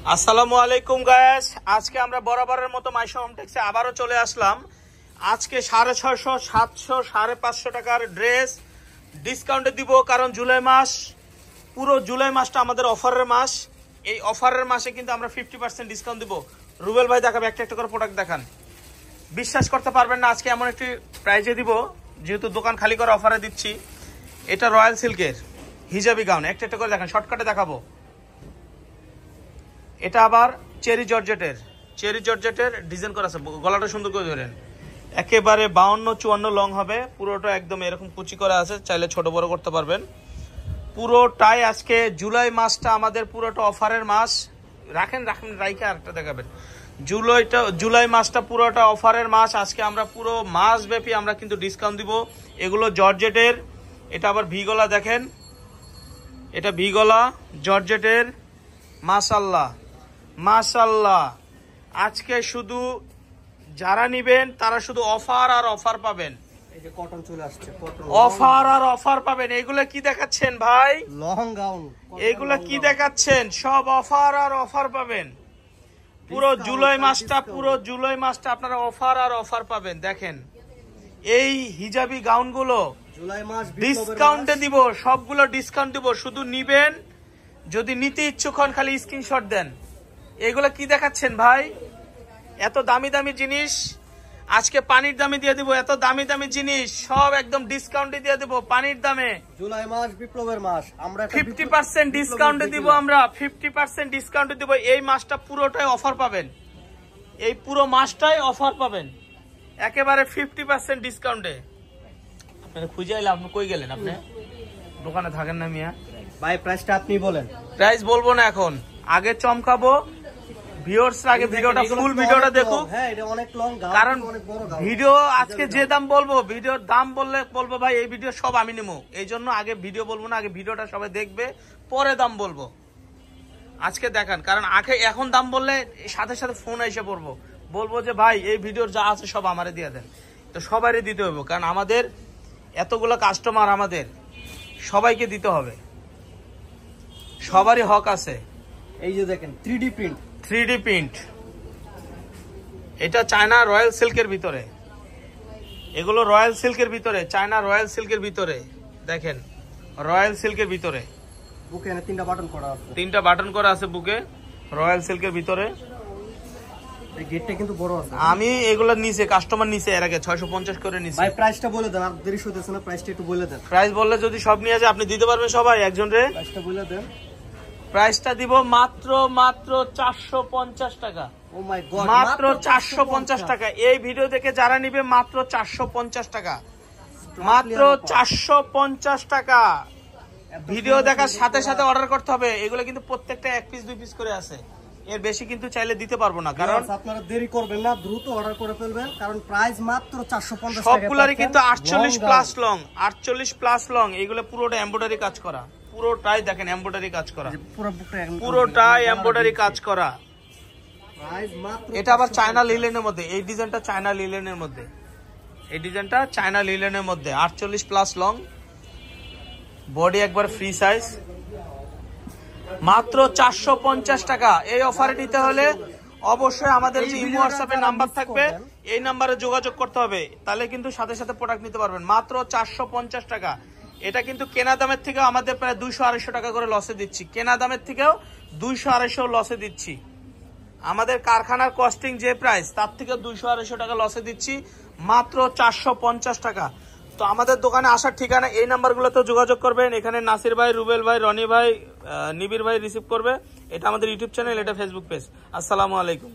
আসসালামু আলাইকুম গাইস, আজকে আমরা বরাবরের মতো মাইশা হোম টেক্সে আবারও চলে আসলাম। আজকে 650, 700, 550 টাকার ড্রেস ডিসকাউন্টে দিব, কারণ জুলাই মাস, পুরো জুলাই মাসটা আমাদের অফারের মাস। এই অফারের মাসে কিন্তু আমরা 50% ডিসকাউন্ট দিব। রুবেল ভাই দেখাবে, একটা একটা করে প্রোডাক্ট দেখান। বিশ্বাস করতে পারবেন না, আজকে এমন একটি প্রাইজে দিব, যেহেতু দোকান খালি করে অফারে দিচ্ছি। এটা রয়্যাল সিল্কের হিজাবি গাউন, একটা একটা করে দেখান, শর্টকাটে দেখাবো। এটা আবার চেরি জর্জেটের ডিজাইন করা আছে, গলাটা সুন্দর করে ধরেন। একেবারে 52-54 লং হবে, পুরোটা একদম এরকম কুচি করা আছে, চাইলে ছোট বড় করতে পারবেন। পুরোটাই আজকে জুলাই মাসটা আমাদের পুরোটা অফারের মাস। রাখেন রাইখে আরেকটা দেখাবেন। জুলাই মাসটা পুরোটা অফারের মাস। আজকে আমরা পুরো মাস ব্যাপী আমরা কিন্তু ডিসকাউন্ট দিব। এগুলো জর্জেটের, এটা আবার ভি গলা দেখেন, এটা ভি গলা জর্জেটের। মাশাআল্লাহ আজকে শুধু যারা নিবেন তারা শুধু অফার আর অফার পাবেন। এই যে কটন চলে আসছে, অফার আর অফার পাবেন। এগুলো কি দেখাচ্ছেন ভাই? Long gown. এগুলো কি দেখাচ্ছেন? সব অফার আর অফার পাবেন। পুরো জুলাই মাসটা আপনারা অফার আর অফার পাবেন। দেখেন এই হিজাবি গাউনগুলো জুলাই মাস ডিসকাউন্টে দিব, সবগুলো ডিসকাউন্ট দিব। শুধু নিবেন, যদি নিতে ইচ্ছুক হন খালি স্ক্রিনশট দেন। এগুলো কি দেখাচ্ছেন ভাই? এত দামি দামি জিনিস আজকে পানির দামে দিয়ে দিব। এত দামি দামি জিনিস সব একদম ডিসকাউন্টে দিয়ে দিব, পানির দামে। জুলাই মাস বিপ্লবের মাস, আমরা 50% ডিসকাউন্টে দিব। আমরা 50% ডিসকাউন্টে দিব। এই মাসটা পুরোটাই অফার পাবেন, এই পুরো মাসটাই অফার পাবেন, একেবারে 50% ডিসকাউন্টে। আপনারা খুঁজে আইলে আপনি কই গেলেন? আপনি দোকানে থাকেন না মিয়া? ভাই প্রাইসটা আপনি বলেন। প্রাইস বলবো না এখন, আগে চমকাবো। ভিউয়ার্সরা আগে ভিডিওটা, ফুল ভিডিওটা দেখুক। হ্যাঁ, এটা অনেক লং গাউন, কারণ অনেক বড় গাউন। ভিডিও আজকে যে দাম বলবো, ভিডিওর দাম বললে বলবো ভাই এই ভিডিও সব আমি নেবো। এই জন্য আগে ভিডিও বলবো না, আগে ভিডিওটা সবাই দেখবে, পরে দাম বলবো। আজকে দেখান, কারণ আগে এখন দাম বললে সাথে সাথে ফোন এসে পড়বো, বলবো যে ভাই এই ভিডিওর যা আছে সব আমারে দিয়ে দেন। তো সবারই দিতে হবে, কারণ আমাদের এতগুলো কাস্টমার, আমাদের সবাইকে দিতে হবে, সবারই হক আছে। এই যে দেখেন 3D প্রিন্ট, এটা চায়না রয়্যাল সিল্কের ভিতরে। এগুলো রয়্যাল সিল্কের ভিতরে, চায়না রয়্যাল সিল্কের ভিতরে। দেখেন রয়্যাল সিল্কের ভিতরে বুকে এনে 3টা বাটন করা আছে, 3টা বাটন করা আছে বুকে, রয়্যাল সিল্কের ভিতরে। এই গেটটা কিন্তু বড় আছে। আমি এগুলো নিচে কাস্টমার নিচে এর আগে 650 করে নিচে। ভাই প্রাইসটা বলে দেন, আর দেরি হইতেছে না, প্রাইসটা একটু বলে দেন। প্রাইস বললে যদি সব নিয়ে যায় আপনি দিতে পারবেন সবাই একজন রে? প্রাইসটা বলে দেন। প্রাইসটা দিব মাত্র 450 টাকা। ও মাই গড, মাত্র 450 টাকা। এই ভিডিও দেখে যারা নিবে মাত্র 450 টাকা, মাত্র 450 টাকা। ভিডিও দেখার সাথে সাথে অর্ডার করতে হবে। এগুলো কিন্তু প্রত্যেকটা 1 পিস 2 পিস করে আছে, এর বেশি কিন্তু চাইলে দিতে পারবো না। কারণ আপনারা দেরি করবেন না, দ্রুত অর্ডার করে ফেলবেন, কারণ প্রাইস মাত্র 450 টাকা। সবগুলারই কিন্তু 48 প্লাস লং, 48 প্লাস লং। এগুলো পুরোটা এমব্রয়ডারি কাজ করা, পুরোটাই দেখেন এমব্রয়ডারি কাজ করা, পুরোটাই এমব্রয়ডারি কাজ করা। এটা আবার চায়না লিলেনের মধ্যে, এই ডিজাইনটা চায়না লিলেনের মধ্যে, এই ডিজাইনটা চায়না লিলেনের মধ্যে। 48 প্লাস লং, বডি একবার ফ্রি সাইজ, মাত্র 450 টাকা। এই অফারে নিতে হলে অবশ্যই আমাদের যে ইমো হোয়াটসঅ্যাপে নাম্বার থাকবে, এই নাম্বারে যোগাযোগ করতে হবে, তাহলে কিন্তু সাথে সাথে প্রোডাক্ট নিতে পারবেন। মাত্র 450 টাকা। এটা কিন্তু কেনা দামের থেকেও আমাদের প্রায় 200-250 টাকা করে লসে দিচ্ছি, কেনা দামের থেকেও 200-250 লসে দিচ্ছি। আমাদের কারখানার কস্টিং যে প্রাইস, তার থেকে 200-250 টাকা লসে দিচ্ছি, মাত্র 450 টাকা। তো আমাদের দোকানে আসার ঠিকানা এই নাম্বারগুলোতে যোগাযোগ করবেন। এখানে নাসির ভাই, রুবেল ভাই, রনি ভাই, নিবির ভাই রিসিভ করবে। এটা আমাদের ইউটিউব চ্যানেল, এটা ফেসবুক পেজ। আসসালামু আলাইকুম।